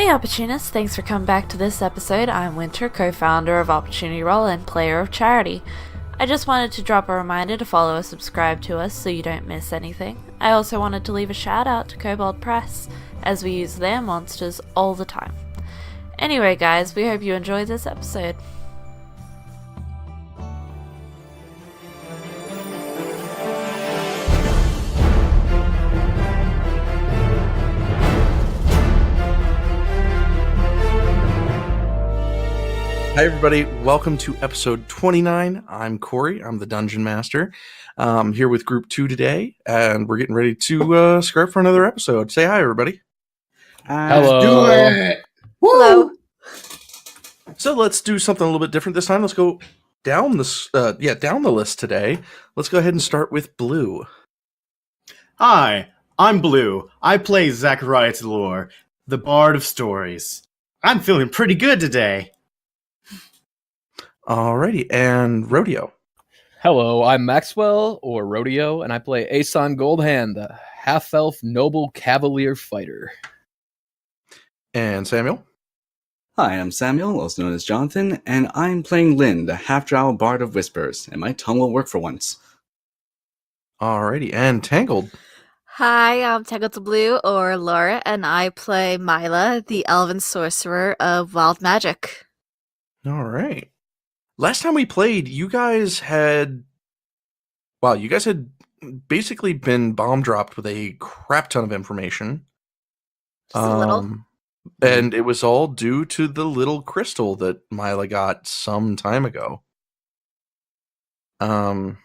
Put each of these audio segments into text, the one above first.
Hey Opportunists, thanks for coming back to this episode. I'm Winter, co-founder of Opportunity Roll and player of Charity. I just wanted to drop a reminder to follow or subscribe to us so you don't miss anything. I also wanted to leave a shout out to Kobold Press, as we use their monsters all the time. Anyway guys, we hope you enjoyed this episode. Hi everybody, welcome to episode 29. I'm Corey, I'm the Dungeon Master. Here with Group 2 today, and we're getting ready to script for another episode. Say hi everybody. Hello. Do it. Hello. So let's do something a little bit different this time. Let's go down this, down the list today. Let's go ahead and start with Blue. Hi, I'm Blue. I play Zachariah the Bard of Stories. I'm feeling pretty good today. Alrighty, and Rodeo. Hello, I'm Maxwell, or Rodeo, and I play Aeson Goldhand, the half-elf noble cavalier fighter. And Samuel. Hi, I'm Samael, also known as Jonathan, and I'm playing Lynn, the half-drow Bard of Whispers, and my tongue will work for once. Alrighty, and Tangled. Hi, I'm TangledinBlue, or Laura, and I play Mila, the elven sorcerer of wild magic. Alright. Last time we played, you guys had basically been bomb dropped with a crap ton of information. Just a little. And it was all due to the little crystal that Mila got some time ago. And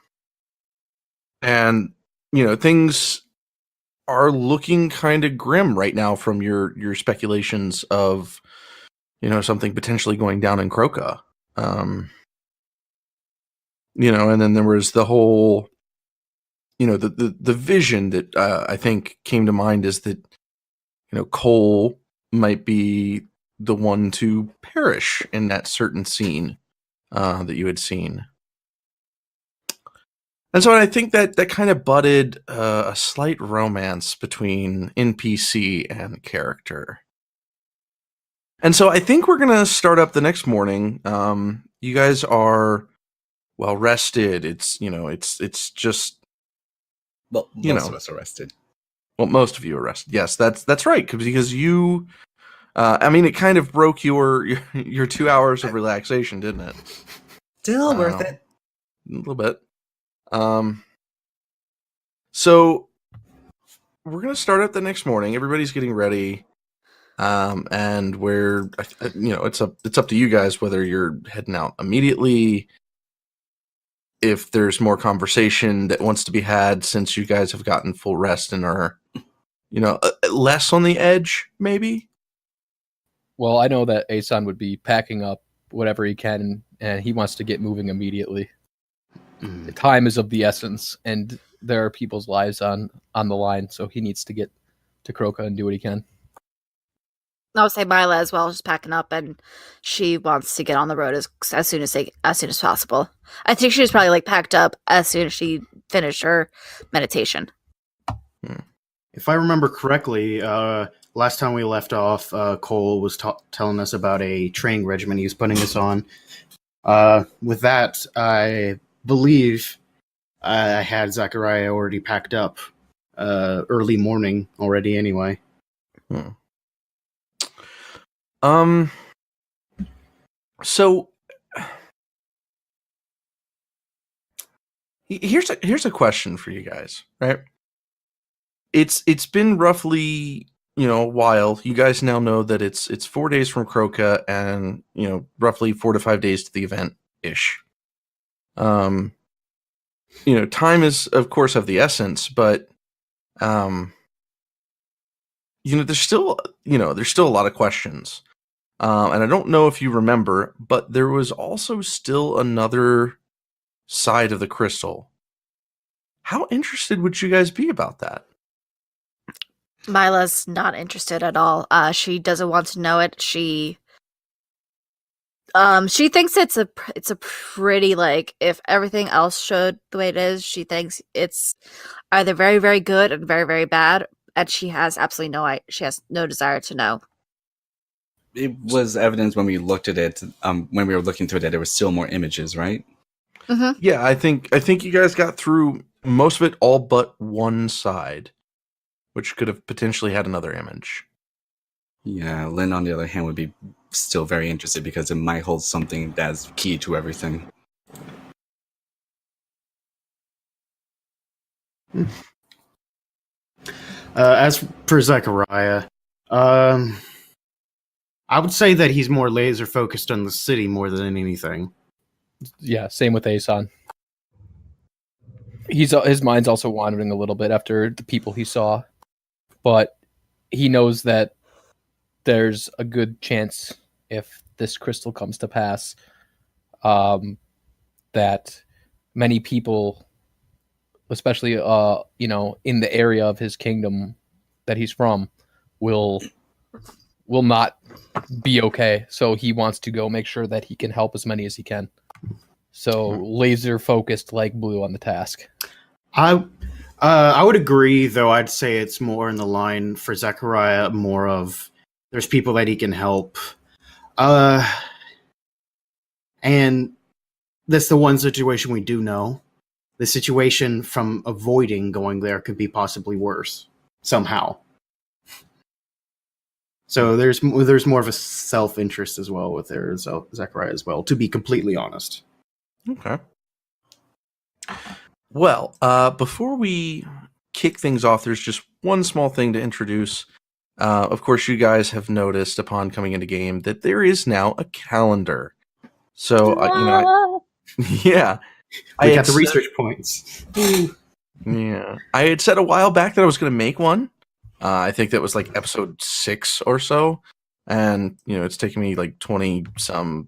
things are looking kind of grim right now from your speculations of, something potentially going down in Kroka. And then there was the whole, the vision that I think came to mind is that, Cole might be the one to perish in that certain scene that you had seen. And so I think that kind of budded a slight romance between NPC and character. And so I think we're going to start up the next morning. You guys are well rested. It's just, Well, most of us are rested. well, most of you are rested. Yes, that's right. Because you, it kind of broke your 2 hours of relaxation, didn't it? Still worth it. A little bit. So we're gonna start up the next morning. Everybody's getting ready, and we're, it's up to you guys whether you're heading out immediately. If there's more conversation that wants to be had since you guys have gotten full rest and are, less on the edge, maybe. Well, I know that Aeson would be packing up whatever he can, and he wants to get moving immediately. The time is of the essence, and there are people's lives on the line, so he needs to get to Kroka and do what he can. I would say Mila as well, just packing up, and she wants to get on the road as soon as possible. I think she was probably packed up as soon as she finished her meditation. If I remember correctly, last time we left off, Cole was telling us about a training regimen he was putting us on. With that, I believe I had Zachariah already packed up early morning already anyway. So here's a question for you guys, right? It's been roughly, a while. You guys now know that it's 4 days from Kroka and, roughly 4 to 5 days to the event ish. Time is of course of the essence, but there's still a lot of questions. And I don't know if you remember, but there was also still another side of the crystal. How interested would you guys be about that? Mila's not interested at all. She doesn't want to know it. She thinks it's a pretty, if everything else showed the way it is, she thinks it's either very, very good and very, very bad, and she has absolutely she has no desire to know. it was evident when we looked at it, when we were looking through it, that there was still more images, right? Mm-hmm. Yeah, I think you guys got through most of it, all but one side, which could have potentially had another image. Yeah, Lynn, on the other hand, would be still very interested because it might hold something that's key to everything. As for Zachariah, I would say that he's more laser focused on the city more than anything. Yeah, same with Aeson. His mind's also wandering a little bit after the people he saw, but he knows that there's a good chance, if this crystal comes to pass, that many people, especially in the area of his kingdom that he's from, will not be okay. So he wants to go make sure that he can help as many as he can. So laser focused like Blue on the task. I would agree, though I'd say it's more in the line for Zachariah, more of there's people that he can help. And that's the one situation we do know. The situation from avoiding going there could be possibly worse somehow. So there's more of a self-interest as well with there Zachariah as well, to be completely honest. Okay. Well, before we kick things off, there's just one small thing to introduce. Of course, you guys have noticed upon coming into game that there is now a calendar. So, yeah. We got the research points. Yeah. I had said a while back that I was going to make one. I think that was like episode 6 or so. And, it's taken me like 20 some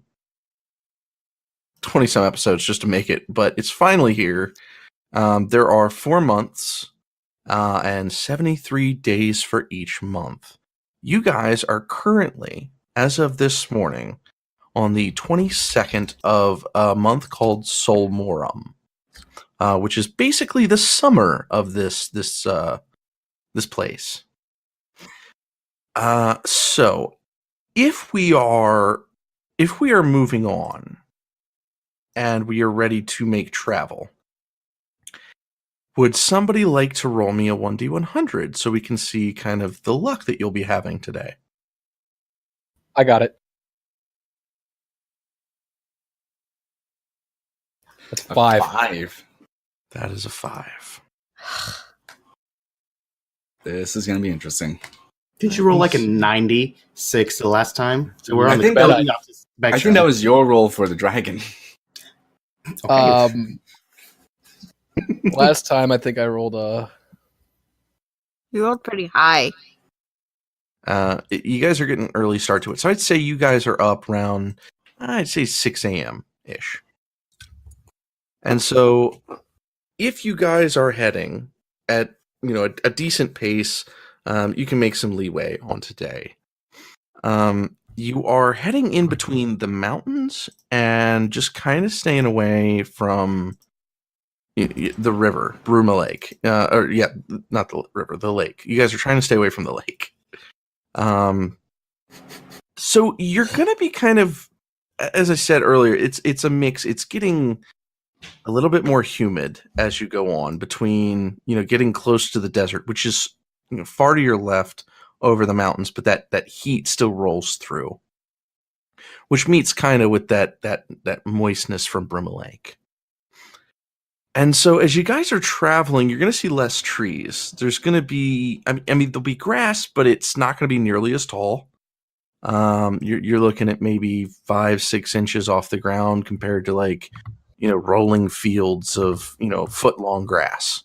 episodes just to make it. But it's finally here. There are 4 months and 73 days for each month. You guys are currently, as of this morning, on the 22nd of a month called Solmorum, which is basically the summer of this place. So if we are moving on and we are ready to make travel, would somebody like to roll me a 1d100 so we can see kind of the luck that you'll be having today? I got it. That's 5. 5. That is a 5. This is going to be interesting. Did you roll like a 96 the last time? So we're I on think the that- I think that was your roll for the dragon. Okay. Last time I think I rolled a... You rolled pretty high. You guys are getting an early start to it. So I'd say you guys are up around, I'd say 6 a.m.-ish. And so if you guys are heading at, a decent pace, you can make some leeway on today. You are heading in between the mountains and just kind of staying away from the river, Bruma Lake. Not the river, the lake. You guys are trying to stay away from the lake. So you're going to be kind of, as I said earlier, it's a mix. It's getting a little bit more humid as you go on between, getting close to the desert, which is far to your left over the mountains, but that heat still rolls through, which meets kind of with that moistness from Bruma Lake. And so as you guys are traveling, you're going to see less trees. There's going to be, I mean, there'll be grass, but it's not going to be nearly as tall. You're looking at maybe 5-6 inches off the ground compared to rolling fields of, foot long grass.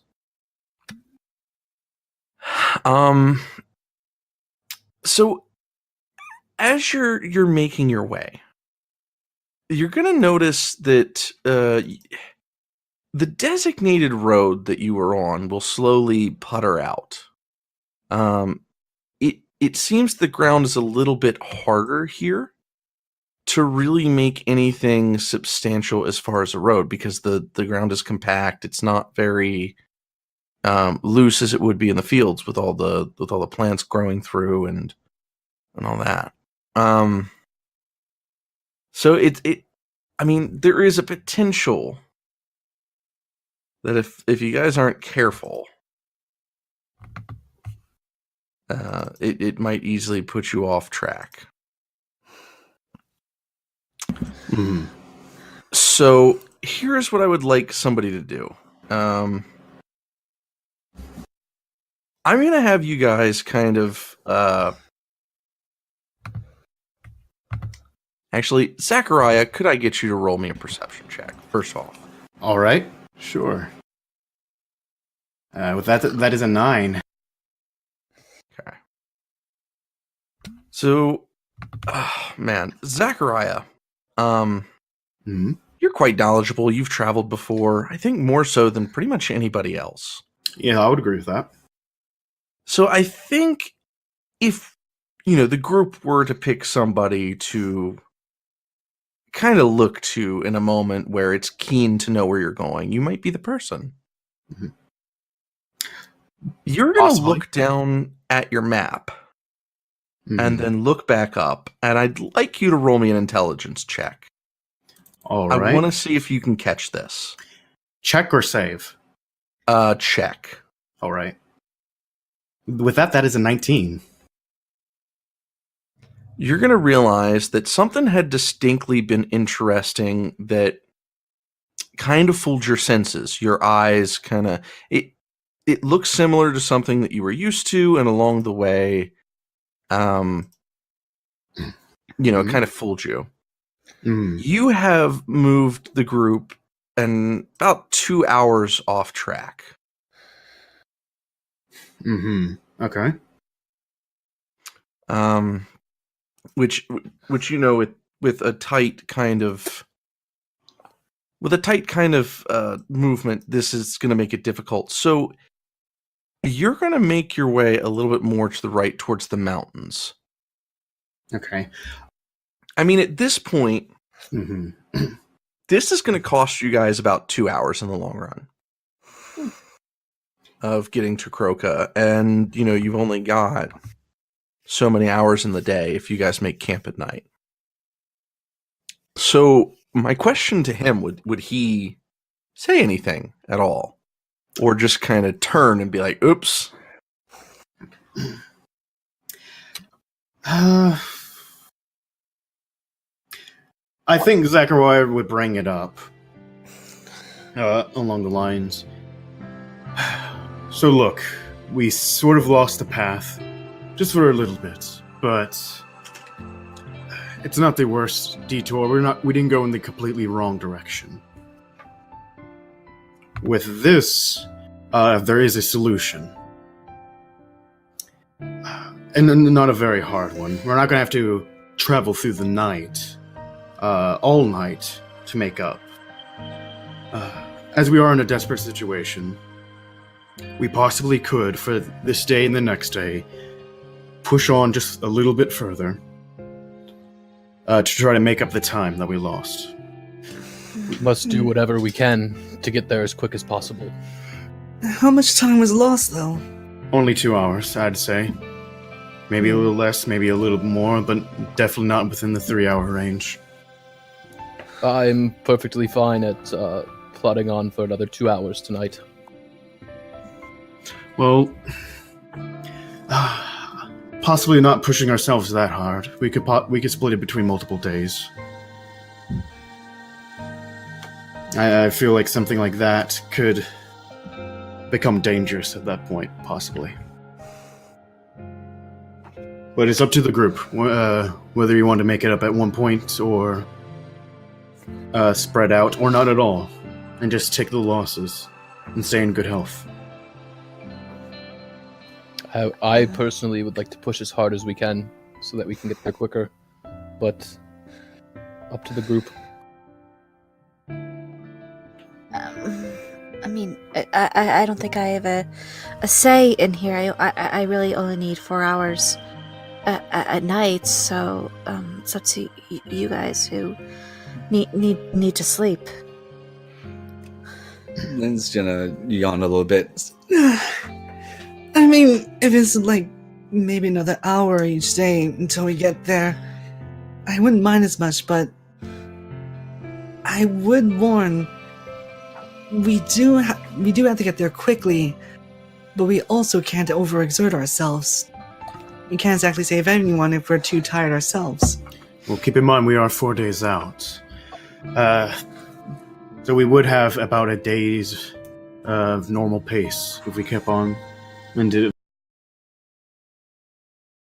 So as you're making your way, you're going to notice that, the designated road that you were on will slowly putter out. It seems the ground is a little bit harder here to really make anything substantial as far as a road, because the ground is compact. It's not very loose as it would be in the fields with all the plants growing through and all that. So I mean, there is a potential that if you guys aren't careful, it might easily put you off track. Mhm. So here's what I would like somebody to do. I'm going to have you guys kind of... Actually, Zachariah, could I get you to roll me a perception check, first off? All right, sure. With that is a 9. Okay. So, man, Zachariah, Mhm. you're quite knowledgeable. You've traveled before, I think more so than pretty much anybody else. Yeah, I would agree with that. So I think if, the group were to pick somebody to kind of look to in a moment where it's keen to know where you're going, you might be the person. Mhm. You're going to Possibly. look down at your map Mhm. and then look back up, and I'd like you to roll me an intelligence check. All I right. want to see if you can catch this. Check or save? Check. All right. With that is a 19. You're going to realize that something had distinctly been interesting that kind of fooled your senses. Your eyes kind of... It looks similar to something that you were used to, and along the way, it kind of fooled you. Mm. You have moved the group and about 2 hours off track. Mm-hmm. Okay. Which with a tight kind of movement, this is going to make it difficult. So you're going to make your way a little bit more to the right towards the mountains. Okay. I mean, at this point, Mm-hmm. this is going to cost you guys about 2 hours in the long run of getting to Kroka. And, you've only got so many hours in the day if you guys make camp at night. So my question to him, would he say anything at all? Or just kind of turn and be like, oops? I think Zachariah would bring it up. Along the lines. So look, we sort of lost the path. Just for a little bit. But it's not the worst detour. We didn't go in the completely wrong direction. With this, there is a solution. And not a very hard one. We're not going to have to travel through the night, all night, to make up. As we are in a desperate situation, we possibly could, for this day and the next day, push on just a little bit further to try to make up the time that we lost. We must do whatever we can to get there as quick as possible. How much time was lost, though? Only 2 hours, I'd say. Maybe a little less, maybe a little more, but definitely not within the 3-hour range. I'm perfectly fine at plodding on for another 2 hours tonight. Well, possibly not pushing ourselves that hard. We could split it between multiple days. I feel like something like that could become dangerous at that point, possibly. But it's up to the group, whether you want to make it up at one point or spread out, or not at all, and just take the losses and stay in good health. I personally would like to push as hard as we can so that we can get there quicker, but up to the group. I mean, I don't think I have a say in here. I really only need 4 hours at night, so it's up to you guys who need to sleep. Lynn's gonna yawn a little bit. I mean, if it's like maybe another hour each day until we get there, I wouldn't mind as much, but I would warn, we do have to get there quickly, but we also can't overexert ourselves. We can't exactly save anyone if we're too tired ourselves. Well, keep in mind we are 4 days out. So we would have about a day's of normal pace if we kept on. And